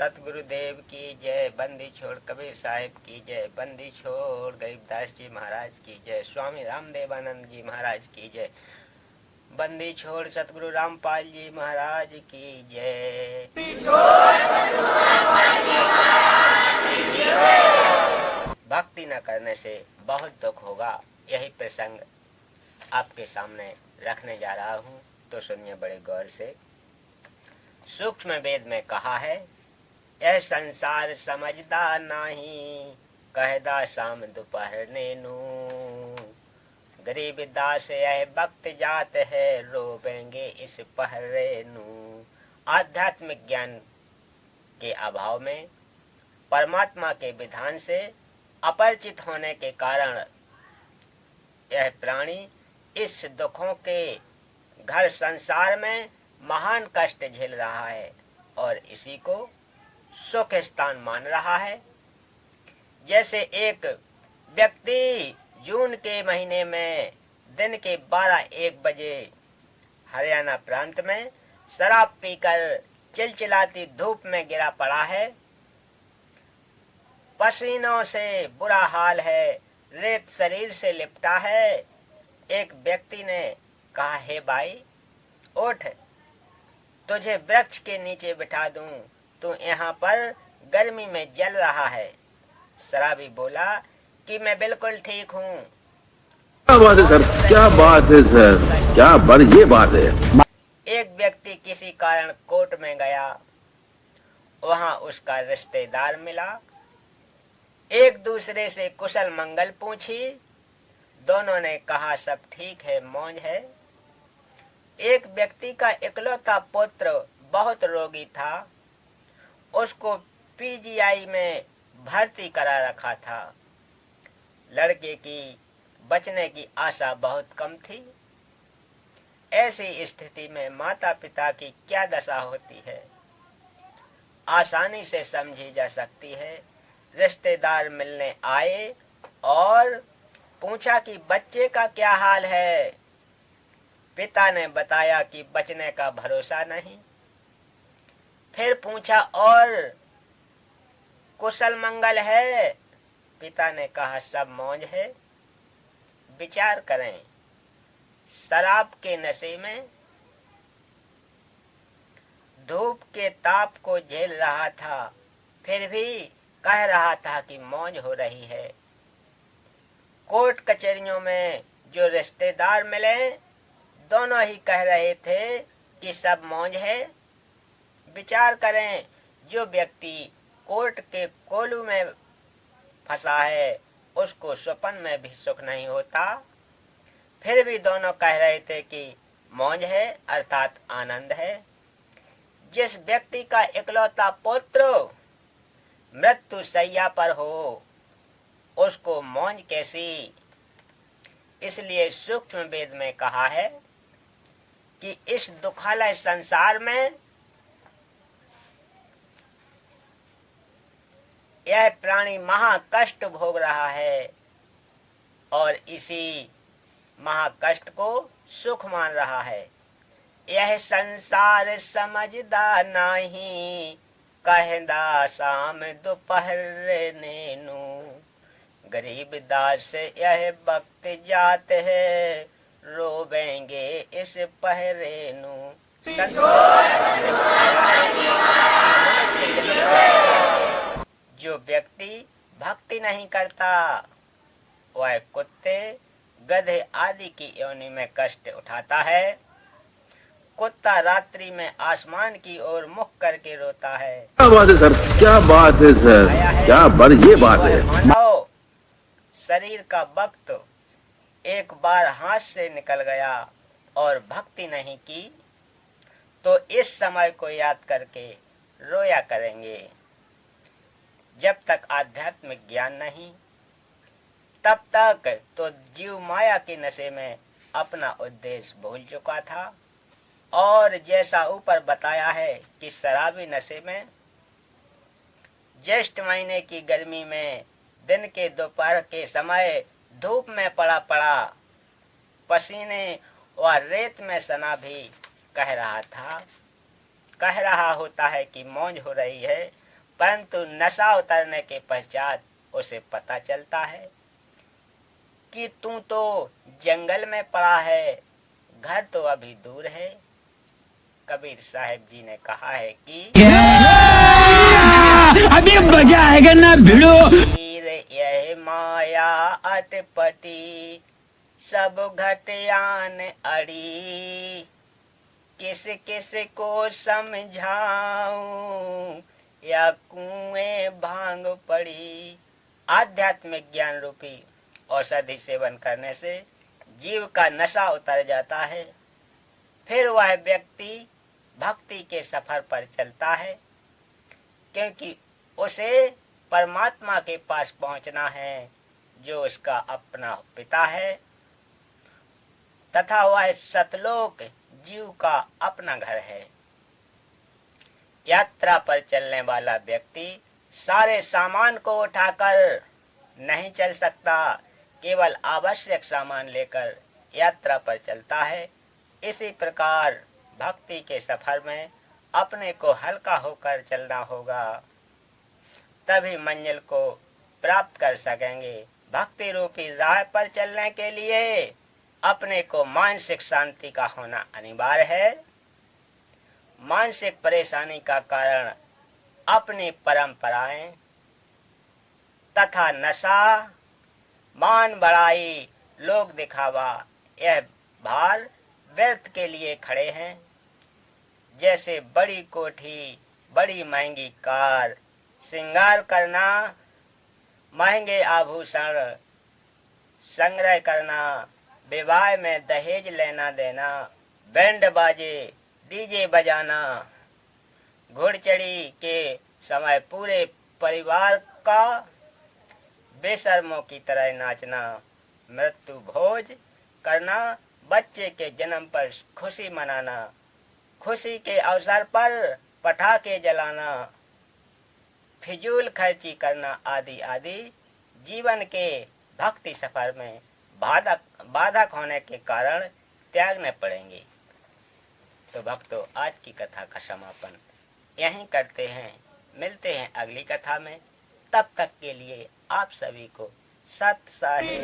सतगुरुदेव की जय। बंदी छोड़ कबीर साहिब की जय। बंदी छोड़ गरीबदास जी महाराज की जय। स्वामी रामदेवानंद जी महाराज की जय। बंदी छोड़ सतगुरु रामपाल जी महाराज की जय। भक्ति न करने से बहुत दुख होगा, यही प्रसंग आपके सामने रखने जा रहा हूँ, तो सुनिए बड़े गौर से। सूक्ष्म वेद में कहा है, यह संसार समझदा नाही, कहदा शाम दोपहर नैनू। गरीब दास यह भक्त जात है, रोवेंगे इस पहरे नू। आध्यात्मिक ज्ञान के अभाव में, परमात्मा के विधान से अपरिचित होने के कारण यह प्राणी इस दुखों के घर संसार में महान कष्ट झेल रहा है और इसी को सुख स्थान मान रहा है। जैसे एक व्यक्ति जून के महीने में दिन के 12-1 बजे हरियाणा प्रांत में शराब पीकर चिलचिलाती धूप में गिरा पड़ा है। पसीनों से बुरा हाल है, रेत शरीर से लिपटा है। एक व्यक्ति ने कहा, हे भाई उठ, तुझे वृक्ष के नीचे बिठा दूं, तू यहाँ पर गर्मी में जल रहा है। शराबी बोला कि मैं बिल्कुल ठीक हूँ। क्या बात है सर, क्या बात है सर, क्या बढ़िया बात है। एक व्यक्ति किसी कारण कोर्ट में गया, वहाँ उसका रिश्तेदार मिला। एक दूसरे से कुशल मंगल पूछी। दोनों ने कहा सब ठीक है, मौज है। एक व्यक्ति का इकलौता पुत्र बहुत रोगी था, उसको पीजीआई में भर्ती करा रखा था। लड़के की बचने की आशा बहुत कम थी। ऐसी स्थिति में माता पिता की क्या दशा होती है, आसानी से समझी जा सकती है। रिश्तेदार मिलने आए और पूछा कि बच्चे का क्या हाल है। पिता ने बताया कि बचने का भरोसा नहीं। फिर पूछा और कुशल मंगल है। पिता ने कहा सब मौज है। विचार करें, शराब के नशे में धूप के ताप को झेल रहा था, फिर भी कह रहा था कि मौज हो रही है। कोर्ट कचहरियों में जो रिश्तेदार मिले, दोनों ही कह रहे थे कि सब मौज है। विचार करें, जो व्यक्ति कोर्ट के कोलू में फंसा है, उसको स्वप्न में भी सुख नहीं होता। फिर भी दोनों कह रहे थे कि मौज है, अर्थात आनंद है। जिस व्यक्ति का इकलौता पुत्र मृत्यु शैया पर हो, उसको मौज कैसी। इसलिए सूक्ष्म वेद में कहा है कि इस दुखालय संसार में यह प्राणी महाकष्ट भोग रहा है और इसी महाकष्ट को सुख मान रहा है। यह संसार समझदा नहीं, कहदा शाम दोपहर नैनू। गरीब दास यह वक्त जात है, रोवेंगे इस पहरे नू। जो व्यक्ति भक्ति नहीं करता, वह कुत्ते गधे आदि की योनि में कष्ट उठाता है। कुत्ता रात्रि में आसमान की ओर मुख करके रोता है। क्या बात है सर, क्या बात है सर, क्या बढ़िया बात है। मानो शरीर का वक्त एक बार हाथ से निकल गया और भक्ति नहीं की, तो इस समय को याद करके रोया करेंगे। जब तक आध्यात्मिक ज्ञान नहीं, तब तक तो जीव माया के नशे में अपना उद्देश्य भूल चुका था। और जैसा ऊपर बताया है कि शराबी नशे में ज्येष्ठ महीने की गर्मी में दिन के दोपहर के समय धूप में पड़ा पसीने व रेत में सना भी कह रहा होता है कि मौज हो रही है। परंतु नशा उतरने के पश्चात उसे पता चलता है कि तू तो जंगल में पड़ा है, घर तो अभी दूर है। कबीर साहब जी ने कहा है कि अभी मजा आएगा ना भिड़ो। यह माया अटपटी सब घटियान अड़ी, किस किस को समझाऊं या कुएं भांग पड़ी। आध्यात्मिक ज्ञान रूपी औषधि सेवन करने से जीव का नशा उतर जाता है। फिर वह व्यक्ति भक्ति के सफर पर चलता है, क्योंकि उसे परमात्मा के पास पहुंचना है जो उसका अपना पिता है, तथा वह सतलोक जीव का अपना घर है। यात्रा पर चलने वाला व्यक्ति सारे सामान को उठाकर नहीं चल सकता, केवल आवश्यक सामान लेकर यात्रा पर चलता है। इसी प्रकार भक्ति के सफर में अपने को हल्का होकर चलना होगा, तभी मंजिल को प्राप्त कर सकेंगे। भक्ति रूपी राह पर चलने के लिए अपने को मानसिक शांति का होना अनिवार्य है। मानसिक परेशानी का कारण अपनी परंपराएं तथा नशा, मान बढ़ाई, लोक दिखावा, यह भार व्यर्थ के लिए खड़े हैं। जैसे बड़ी कोठी, बड़ी महंगी कार, श्रृंगार करना, महंगे आभूषण संग्रह करना, विवाह में दहेज लेना देना, बैंड बाजे, डीजे बजाना, घुड़चड़ी के समय पूरे परिवार का बेशर्मों की तरह नाचना, मृत्यु भोज करना, बच्चे के जन्म पर खुशी मनाना, खुशी के अवसर पर पटाखे जलाना, फिजूल खर्ची करना आदि आदि जीवन के भक्ति सफर में बाधक होने के कारण त्यागने पड़ेंगे। तो भक्तों, आज की कथा का समापन यहीं करते हैं। मिलते हैं अगली कथा में। तब तक के लिए आप सभी को सत साहिब।